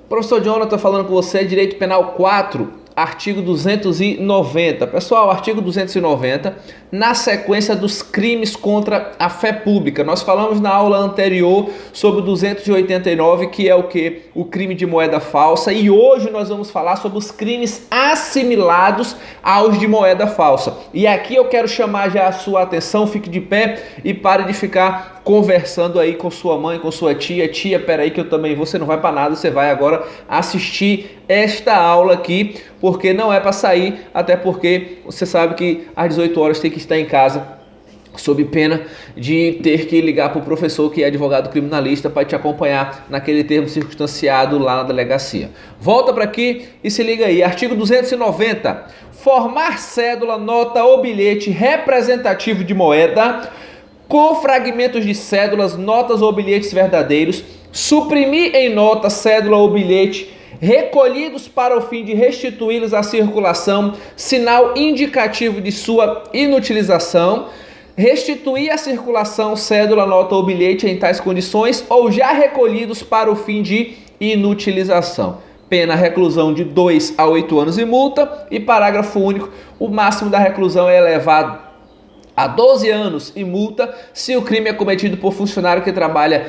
Professor Jonathan falando com você, Direito Penal 4, artigo 290. Pessoal, artigo 290, na sequência dos crimes contra a fé pública. Nós falamos na aula anterior sobre o 289, que é o que? O crime de moeda falsa. E hoje nós vamos falar sobre os crimes assimilados aos de moeda falsa. E aqui eu quero chamar já a sua atenção, fique de pé e pare de ficar conversando aí com sua mãe, com sua tia. Tia, peraí que eu também vou, você não vai para nada, você vai agora assistir esta aula aqui, porque não é para sair, até porque você sabe que às 18 horas tem que estar em casa, sob pena de ter que ligar para o professor que é advogado criminalista para te acompanhar naquele termo circunstanciado lá na delegacia. Volta para aqui e se liga aí. Artigo 290. Formar cédula, nota ou bilhete representativo de moeda com fragmentos de cédulas, notas ou bilhetes verdadeiros, suprimir em nota, cédula ou bilhete recolhidos para o fim de restituí-los à circulação, sinal indicativo de sua inutilização, restituir à circulação cédula, nota ou bilhete em tais condições ou já recolhidos para o fim de inutilização. Pena reclusão de 2 a 8 anos e multa. E parágrafo único, o máximo da reclusão é elevado a 12 anos e multa se o crime é cometido por funcionário que trabalha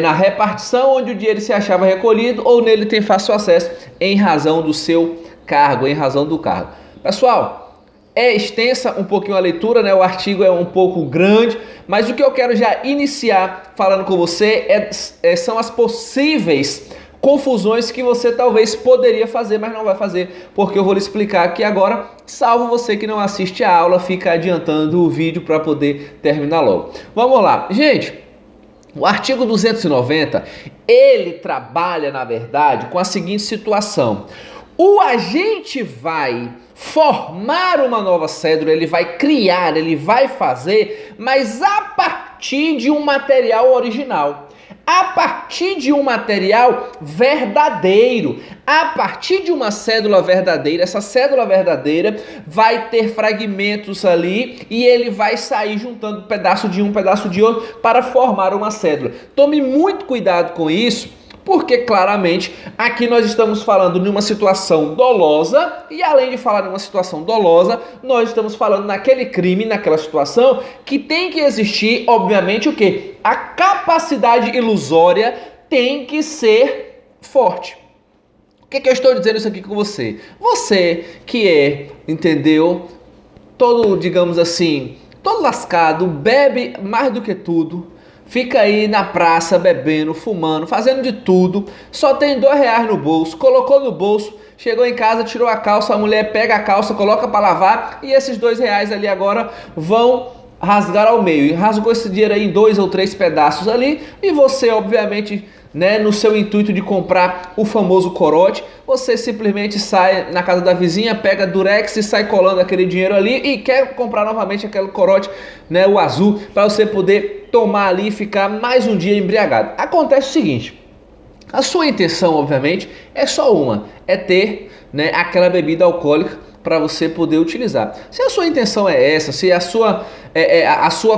na repartição onde o dinheiro se achava recolhido ou nele tem fácil acesso em razão do seu cargo, em razão do cargo. Pessoal, é extensa um pouquinho a leitura, né? O artigo é um pouco grande, mas o que eu quero já iniciar falando com você são as possíveis confusões que você talvez poderia fazer, mas não vai fazer, porque eu vou lhe explicar aqui agora, salvo você que não assiste a aula, fica adiantando o vídeo para poder terminar logo. Vamos lá, gente. O artigo 290, ele trabalha, na verdade, com a seguinte situação. O agente vai formar uma nova cédula, ele vai criar, ele vai fazer, mas a partir de um material original. A partir de um material verdadeiro, a partir de uma cédula verdadeira, essa cédula verdadeira vai ter fragmentos ali e ele vai sair juntando pedaço de um, pedaço de outro para formar uma cédula. Tome muito cuidado com isso, porque claramente aqui nós estamos falando de uma situação dolosa e além de falar de uma situação dolosa, nós estamos falando naquele crime, naquela situação que tem que existir, obviamente, o quê? A capacidade ilusória tem que ser forte. O que eu estou dizendo isso aqui com você? Você que entendeu, todo, digamos assim, todo lascado, bebe mais do que tudo, fica aí na praça bebendo, fumando, fazendo de tudo, só tem R$2 no bolso, colocou no bolso, chegou em casa, tirou a calça, a mulher pega a calça, coloca para lavar e esses R$2 ali agora vão rasgar ao meio. E rasgou esse dinheiro aí em 2 ou 3 pedaços ali e você, obviamente, né, no seu intuito de comprar o famoso corote, você simplesmente sai na casa da vizinha, pega durex e sai colando aquele dinheiro ali e quer comprar novamente aquele corote, né, o azul, para você poder tomar ali e ficar mais um dia embriagado. Acontece o seguinte, a sua intenção, obviamente, é só uma, é ter, né, aquela bebida alcoólica para você poder utilizar. Se a sua intenção é essa, se a sua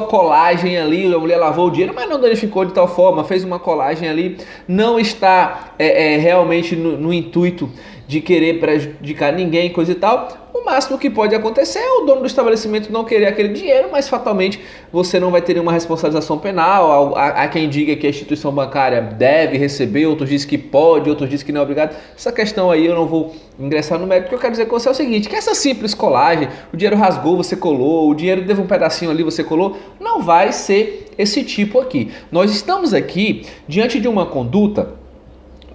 colagem ali, a mulher lavou o dinheiro, mas não danificou de tal forma, fez uma colagem ali, não está realmente no intuito de querer prejudicar ninguém, coisa e tal, o máximo que pode acontecer é o dono do estabelecimento não querer aquele dinheiro, mas fatalmente você não vai ter nenhuma responsabilização penal. Há quem diga que a instituição bancária deve receber, outros dizem que pode, outros dizem que não é obrigado. Essa questão aí eu não vou ingressar no mérito, porque eu quero dizer com você é o seguinte, que essa simples colagem, o dinheiro rasgou, você colou, o dinheiro teve um pedacinho ali, você colou, não vai ser esse tipo aqui. Nós estamos aqui diante de uma conduta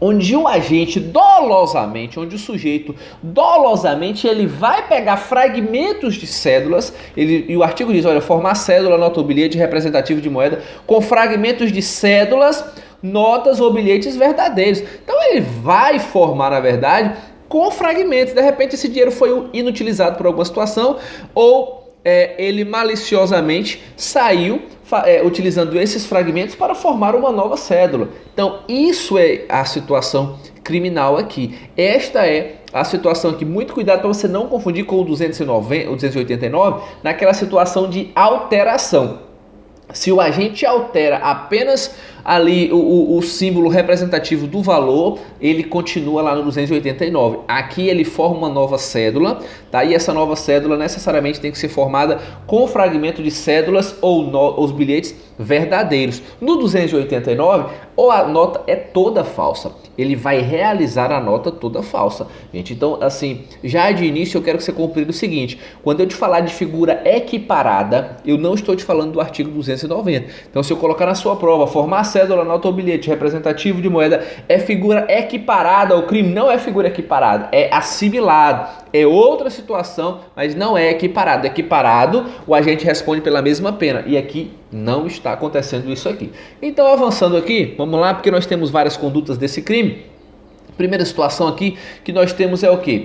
onde o agente dolosamente, onde o sujeito dolosamente, ele vai pegar fragmentos de cédulas, e o artigo diz, olha, formar cédula, nota ou bilhete representativo de moeda com fragmentos de cédulas, notas ou bilhetes verdadeiros. Então ele vai formar, na verdade, com fragmentos. De repente esse dinheiro foi inutilizado por alguma situação ou ele maliciosamente saiu utilizando esses fragmentos para formar uma nova cédula. Então isso é a situação criminal aqui. Esta é a situação aqui. Muito cuidado para você não confundir com o 289, naquela situação de alteração. Se o agente altera apenas ali o símbolo representativo do valor, ele continua lá no 289. Aqui ele forma uma nova cédula, tá? E essa nova cédula necessariamente tem que ser formada com fragmento de cédulas ou os bilhetes verdadeiros. No 289, ou a nota é toda falsa, ele vai realizar a nota toda falsa, gente. Então, assim, já de início eu quero que você compreenda o seguinte: quando eu te falar de figura equiparada, eu não estou te falando do artigo 290. Então, se eu colocar na sua prova, formar cédula, nota ou bilhete representativo de moeda é figura equiparada, o crime não é figura equiparada, é assimilado, é outra situação, mas não é equiparado. Equiparado, o agente responde pela mesma pena, e aqui não está acontecendo isso aqui. Então, avançando aqui, vamos lá, porque nós temos várias condutas desse crime. Primeira situação aqui que nós temos é o quê?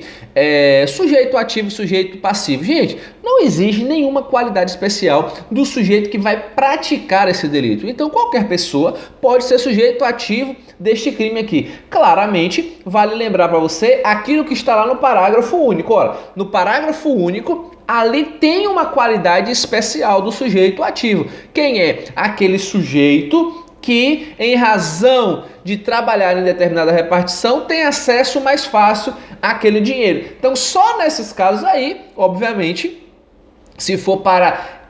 Sujeito ativo e sujeito passivo. Gente, não existe nenhuma qualidade especial do sujeito que vai praticar esse delito. Então, qualquer pessoa pode ser sujeito ativo deste crime aqui. Claramente, vale lembrar para você aquilo que está lá no parágrafo único. Ora, no parágrafo único, ali tem uma qualidade especial do sujeito ativo. Quem é? Aquele sujeito que, em razão de trabalhar em determinada repartição, tem acesso mais fácil àquele dinheiro. Então, só nesses casos aí, obviamente, se for para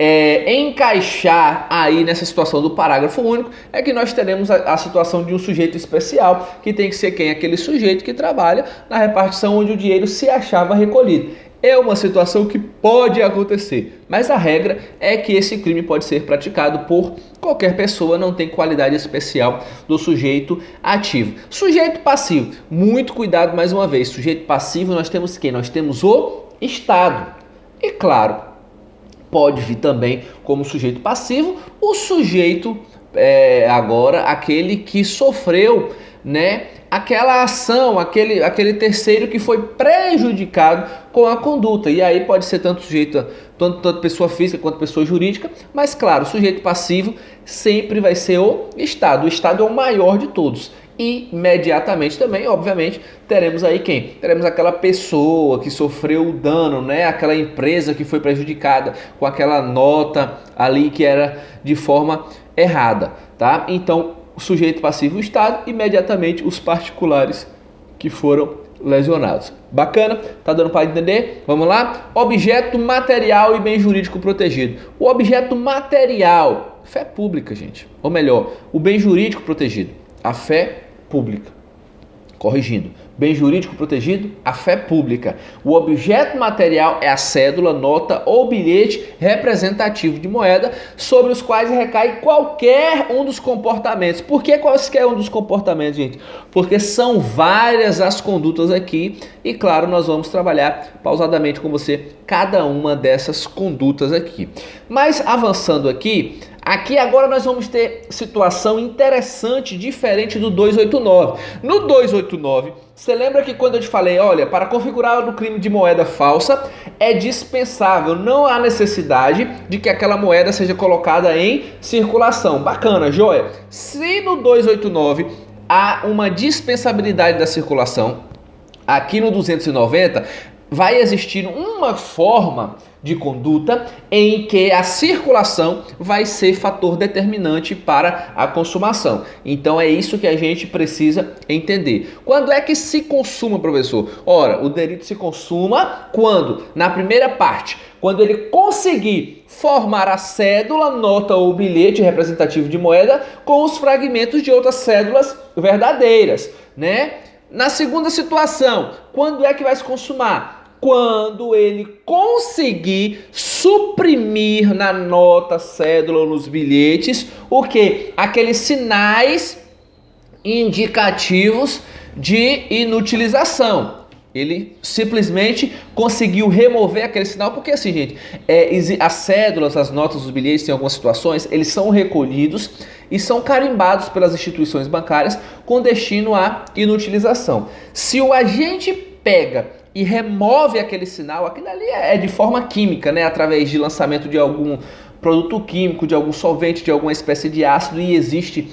encaixar aí nessa situação do parágrafo único, é que nós teremos a situação de um sujeito especial, que tem que ser quem? Aquele sujeito que trabalha na repartição onde o dinheiro se achava recolhido. É uma situação que pode acontecer, mas a regra é que esse crime pode ser praticado por qualquer pessoa, não tem qualidade especial do sujeito ativo. Sujeito passivo, muito cuidado mais uma vez. Sujeito passivo, nós temos quem? Nós temos o Estado. E claro, pode vir também como sujeito passivo o sujeito, agora, aquele que sofreu, né, aquela ação, aquele terceiro que foi prejudicado com a conduta. E aí pode ser tanto sujeito, tanto pessoa física quanto pessoa jurídica, mas claro, o sujeito passivo sempre vai ser o Estado. O Estado é o maior de todos. E imediatamente também, obviamente, teremos aí quem? Teremos aquela pessoa que sofreu o dano, né? Aquela empresa que foi prejudicada com aquela nota ali que era de forma errada, tá? Então, o sujeito passivo, o Estado, imediatamente os particulares que foram lesionados. Bacana? Tá dando para entender? Vamos lá? Objeto material e bem jurídico protegido. O objeto material, fé pública, gente. Ou melhor, o bem jurídico protegido, a fé pública. Corrigindo. Bem jurídico protegido, a fé pública. O objeto material é a cédula, nota ou bilhete representativo de moeda sobre os quais recai qualquer um dos comportamentos. Por que qualquer um dos comportamentos, gente? Porque são várias as condutas aqui e, claro, nós vamos trabalhar pausadamente com você cada uma dessas condutas aqui. Mas avançando aqui agora nós vamos ter situação interessante, diferente do 289. No 289, você lembra que quando eu te falei, olha, para configurar o crime de moeda falsa, é dispensável, não há necessidade de que aquela moeda seja colocada em circulação. Bacana, joia? Se no 289 há uma dispensabilidade da circulação, aqui no 290 vai existir uma forma de conduta em que a circulação vai ser fator determinante para a consumação. Então é isso que a gente precisa entender. Quando é que se consuma, professor? Ora, o delito se consuma quando, na primeira parte, quando ele conseguir formar a cédula, nota ou bilhete representativo de moeda com os fragmentos de outras cédulas verdadeiras, né? Na segunda situação, quando é que vai se consumar? Quando ele conseguir suprimir na nota, cédula ou nos bilhetes o que? Aqueles sinais indicativos de inutilização. Ele simplesmente conseguiu remover aquele sinal, porque assim, gente, as cédulas, as notas, os bilhetes, em algumas situações, eles são recolhidos e são carimbados pelas instituições bancárias com destino à inutilização. Se o agente pega e remove aquele sinal, aquilo ali é de forma química, né? Através de lançamento de algum produto químico, de algum solvente, de alguma espécie de ácido, e existe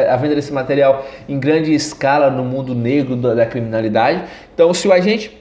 a venda desse material em grande escala no mundo negro da criminalidade. Então, se o agente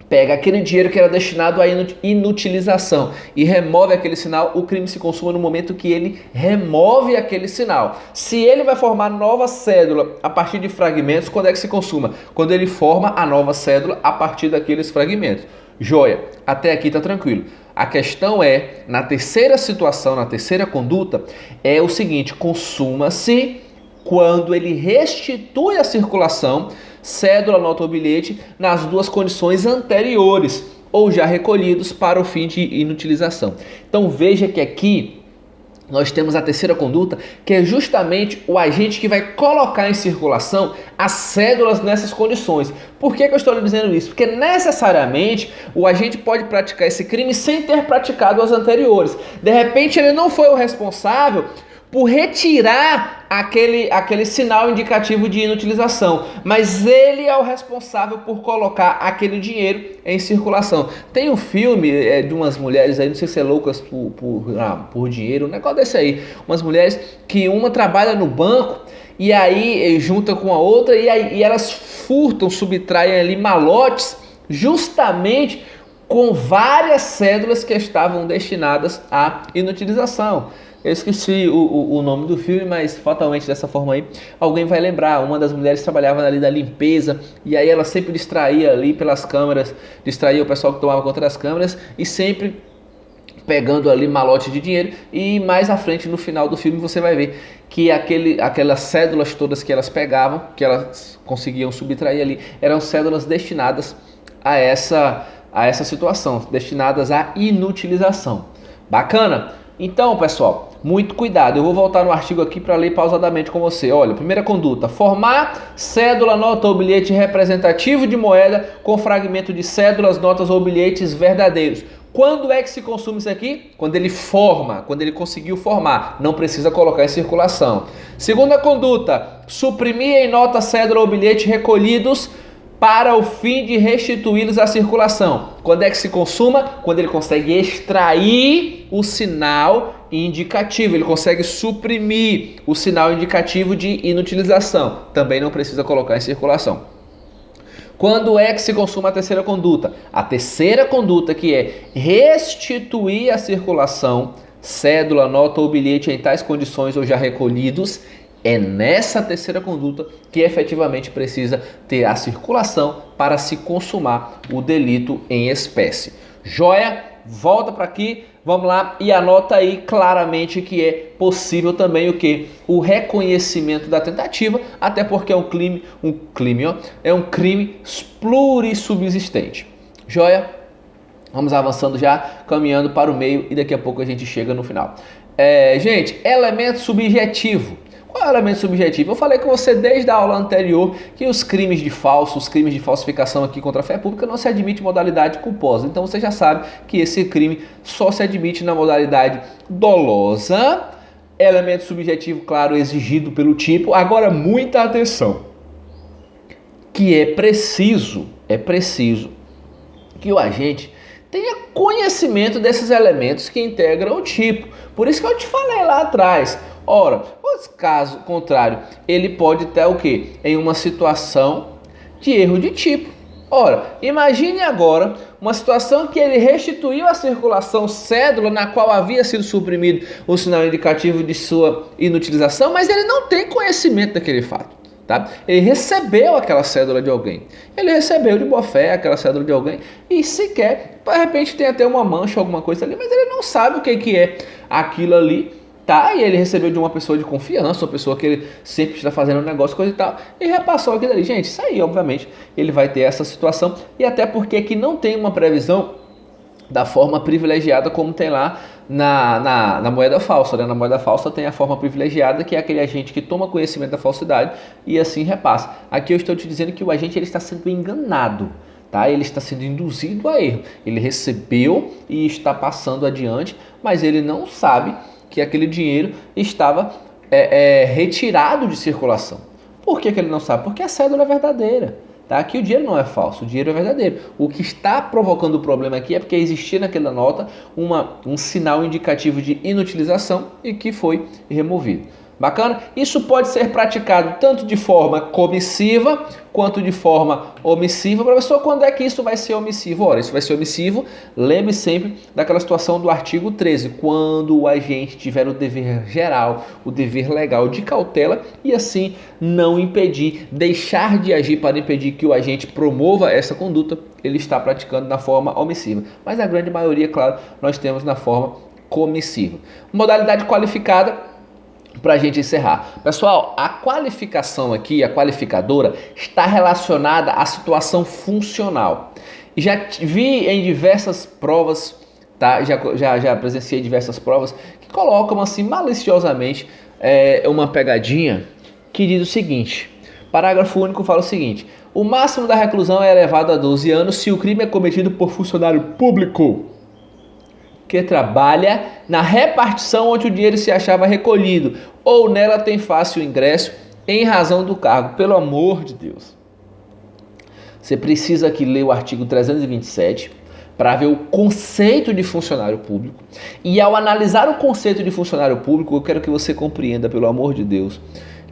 pega aquele dinheiro que era destinado à inutilização e remove aquele sinal, o crime se consuma no momento que ele remove aquele sinal. Se ele vai formar nova cédula a partir de fragmentos, quando é que se consuma? Quando ele forma a nova cédula a partir daqueles fragmentos. Joia, até aqui tá tranquilo. A questão é, na terceira situação, na terceira conduta, é o seguinte: consuma-se quando ele restitui a circulação, cédula, nota ou bilhete, nas duas condições anteriores ou já recolhidos para o fim de inutilização. Então veja que aqui nós temos a terceira conduta, que é justamente o agente que vai colocar em circulação as cédulas nessas condições. Por que eu estou lhe dizendo isso? Porque necessariamente o agente pode praticar esse crime sem ter praticado as anteriores. De repente ele não foi o responsável por retirar aquele sinal indicativo de inutilização, mas ele é o responsável por colocar aquele dinheiro em circulação. Tem um filme de umas mulheres aí, não sei se é loucas por dinheiro, um negócio desse aí, umas mulheres que uma trabalha no banco e aí junta com a outra e elas furtam, subtraem ali malotes justamente com várias cédulas que estavam destinadas à inutilização. Eu esqueci o nome do filme, mas fatalmente dessa forma aí alguém vai lembrar. Uma das mulheres trabalhava ali da limpeza e aí ela sempre distraía ali pelas câmeras, distraía o pessoal que tomava conta das câmeras e sempre pegando ali malote de dinheiro. E mais à frente, no final do filme, você vai ver que aquelas cédulas todas que elas pegavam, que elas conseguiam subtrair ali, eram cédulas destinadas a essa situação, destinadas à inutilização. Bacana? Então, pessoal, muito cuidado. Eu vou voltar no artigo aqui para ler pausadamente com você. Olha, primeira conduta: formar cédula, nota ou bilhete representativo de moeda com fragmento de cédulas, notas ou bilhetes verdadeiros. Quando é que se consuma isso aqui? Quando ele forma, quando ele conseguiu formar. Não precisa colocar em circulação. Segunda conduta: suprimir em nota, cédula ou bilhete recolhidos para o fim de restituí-los à circulação. Quando é que se consuma? Quando ele consegue extrair o sinal indicativo, ele consegue suprimir o sinal indicativo de inutilização. Também não precisa colocar em circulação. Quando é que se consuma a terceira conduta? A terceira conduta, que é restituir à circulação cédula, nota ou bilhete em tais condições ou já recolhidos, é nessa terceira conduta que efetivamente precisa ter a circulação para se consumar o delito em espécie. Joia? Volta para aqui, vamos lá e anota aí claramente que é possível também o que? O reconhecimento da tentativa, até porque é um crime plurissubsistente. Joia? Vamos avançando já, caminhando para o meio e daqui a pouco a gente chega no final. Gente, elemento subjetivo. Qual é o elemento subjetivo? Eu falei com você desde a aula anterior que os crimes de falso, os crimes de falsificação aqui contra a fé pública não se admite modalidade culposa. Então você já sabe que esse crime só se admite na modalidade dolosa. Elemento subjetivo, claro, exigido pelo tipo. Agora, muita atenção, que é preciso que o agente tenha conhecimento desses elementos que integram o tipo. Por isso que eu te falei lá atrás. Ora, caso contrário, ele pode ter o quê? Em uma situação de erro de tipo. Ora, imagine agora uma situação que ele restituiu a circulação cédula na qual havia sido suprimido o sinal indicativo de sua inutilização, mas ele não tem conhecimento daquele fato. Tá? Ele recebeu aquela cédula de alguém. Ele recebeu de boa fé aquela cédula de alguém e sequer, de repente tem até uma mancha, alguma coisa ali, mas ele não sabe o que é aquilo ali. Tá, e ele recebeu de uma pessoa de confiança, uma pessoa que ele sempre está fazendo um negócio, coisa e tal, e repassou aquilo ali. Gente, isso aí, obviamente, ele vai ter essa situação, e até porque aqui não tem uma previsão da forma privilegiada como tem lá na moeda falsa, né? Na moeda falsa tem a forma privilegiada, que é aquele agente que toma conhecimento da falsidade e assim repassa. Aqui eu estou te dizendo que o agente ele está sendo enganado. Tá? Ele está sendo induzido a erro. Ele recebeu e está passando adiante, mas ele não sabe que aquele dinheiro estava retirado de circulação. Por que ele não sabe? Porque a cédula é verdadeira. Tá? Aqui o dinheiro não é falso, o dinheiro é verdadeiro. O que está provocando o problema aqui é porque existia naquela nota um sinal indicativo de inutilização e que foi removido. Bacana? Isso pode ser praticado tanto de forma comissiva quanto de forma omissiva. Professor, quando é que isso vai ser omissivo? Ora, isso vai ser omissivo, lembre sempre daquela situação do artigo 13, quando o agente tiver o dever geral, o dever legal de cautela e assim não impedir, deixar de agir para impedir que o agente promova essa conduta, ele está praticando na forma omissiva. Mas a grande maioria, claro, nós temos na forma comissiva. Modalidade qualificada. Para a gente encerrar. Pessoal, a qualificação aqui, a qualificadora, está relacionada à situação funcional. Já vi em diversas provas, tá? Já presenciei diversas provas que colocam assim maliciosamente uma pegadinha que diz o seguinte: parágrafo único fala o seguinte: o máximo da reclusão é elevado a 12 anos se o crime é cometido por funcionário público que trabalha na repartição onde o dinheiro se achava recolhido, ou nela tem fácil ingresso em razão do cargo. Pelo amor de Deus. Você precisa aqui ler o artigo 327 para ver o conceito de funcionário público. E ao analisar o conceito de funcionário público, eu quero que você compreenda, pelo amor de Deus,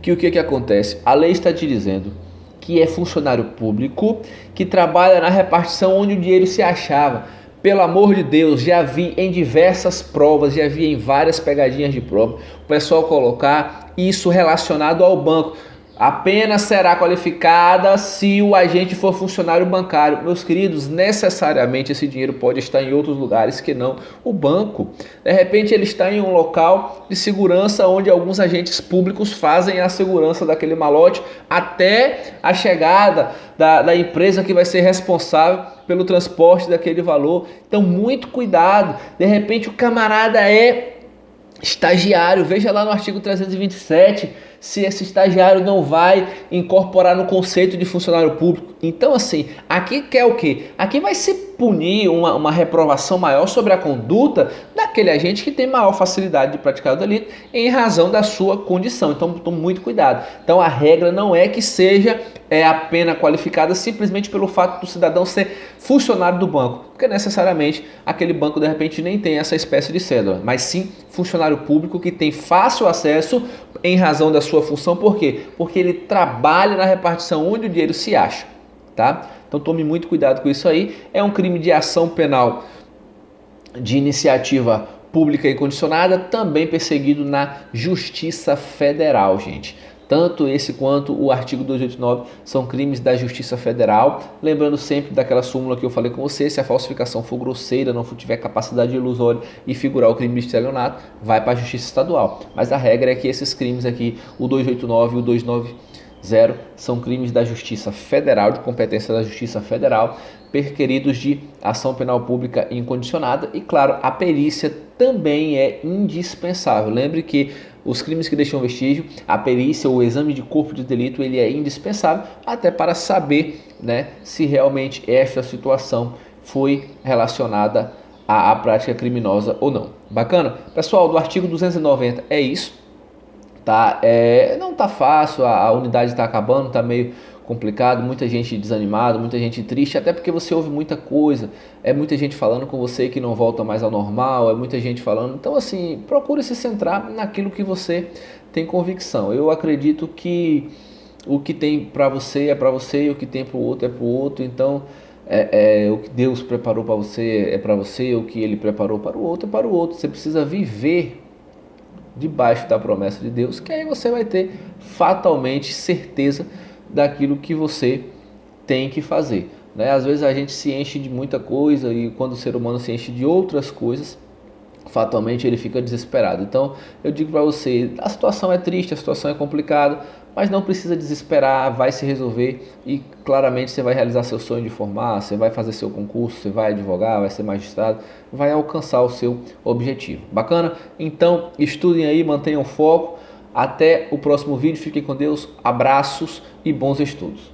que o que acontece? A lei está te dizendo que é funcionário público que trabalha na repartição onde o dinheiro se achava. Pelo amor de Deus, já vi em diversas provas, já vi em várias pegadinhas de prova, o pessoal colocar isso relacionado ao banco. Apenas será qualificada se o agente for funcionário bancário. Meus queridos, necessariamente esse dinheiro pode estar em outros lugares que não o banco. De repente ele está em um local de segurança onde alguns agentes públicos fazem a segurança daquele malote até a chegada da empresa que vai ser responsável pelo transporte daquele valor. Então muito cuidado, de repente o camarada é estagiário, veja lá no artigo 327 se esse estagiário não vai incorporar no conceito de funcionário público. Então assim, aqui quer o quê? Aqui vai se punir uma reprovação maior sobre a conduta daquele agente que tem maior facilidade de praticar o delito em razão da sua condição. Então tome muito cuidado. Então a regra não é que seja a pena qualificada simplesmente pelo fato do cidadão ser funcionário do banco, porque necessariamente aquele banco de repente nem tem essa espécie de cédula, mas sim funcionário público que tem fácil acesso em razão da sua função. Por quê? Porque ele trabalha na repartição onde o dinheiro se acha, tá? Então tome muito cuidado com isso aí. É um crime de ação penal de iniciativa pública incondicionada, também perseguido na Justiça Federal, gente. Tanto esse quanto o artigo 289 são crimes da Justiça Federal. Lembrando sempre daquela súmula que eu falei com você: se a falsificação for grosseira, não tiver capacidade ilusória e figurar o crime de estelionato, vai para a Justiça Estadual. Mas a regra é que esses crimes aqui, o 289 e o 290, são crimes da Justiça Federal, de competência da Justiça Federal, requeridos de ação penal pública incondicionada. E claro, a perícia também é indispensável. Lembre que os crimes que deixam vestígio, a perícia ou o exame de corpo de delito, ele é indispensável até para saber, né, se realmente esta situação foi relacionada à prática criminosa ou não. Bacana? Pessoal, do artigo 290 é isso. Tá? Não tá fácil, a unidade está acabando, tá meio complicado, muita gente desanimada, muita gente triste, até porque você ouve muita coisa, é muita gente falando com você que não volta mais ao normal, é muita gente falando. Então assim, procure se centrar naquilo que você tem convicção. Eu acredito que o que tem para você é para você e o que tem para o outro é para o outro. Então o que Deus preparou para você é para você, o que Ele preparou para o outro é para o outro. Você precisa viver debaixo da promessa de Deus, que aí você vai ter fatalmente certeza daquilo que você tem que fazer, né? Às vezes a gente se enche de muita coisa e quando o ser humano se enche de outras coisas, fatalmente ele fica desesperado. Então eu digo para você, a situação é triste, a situação é complicada, mas não precisa desesperar, vai se resolver e claramente você vai realizar seu sonho de formar, você vai fazer seu concurso, você vai advogar, vai ser magistrado, vai alcançar o seu objetivo. Bacana? Então estudem aí, mantenham foco. Até o próximo vídeo, fiquem com Deus, abraços e bons estudos.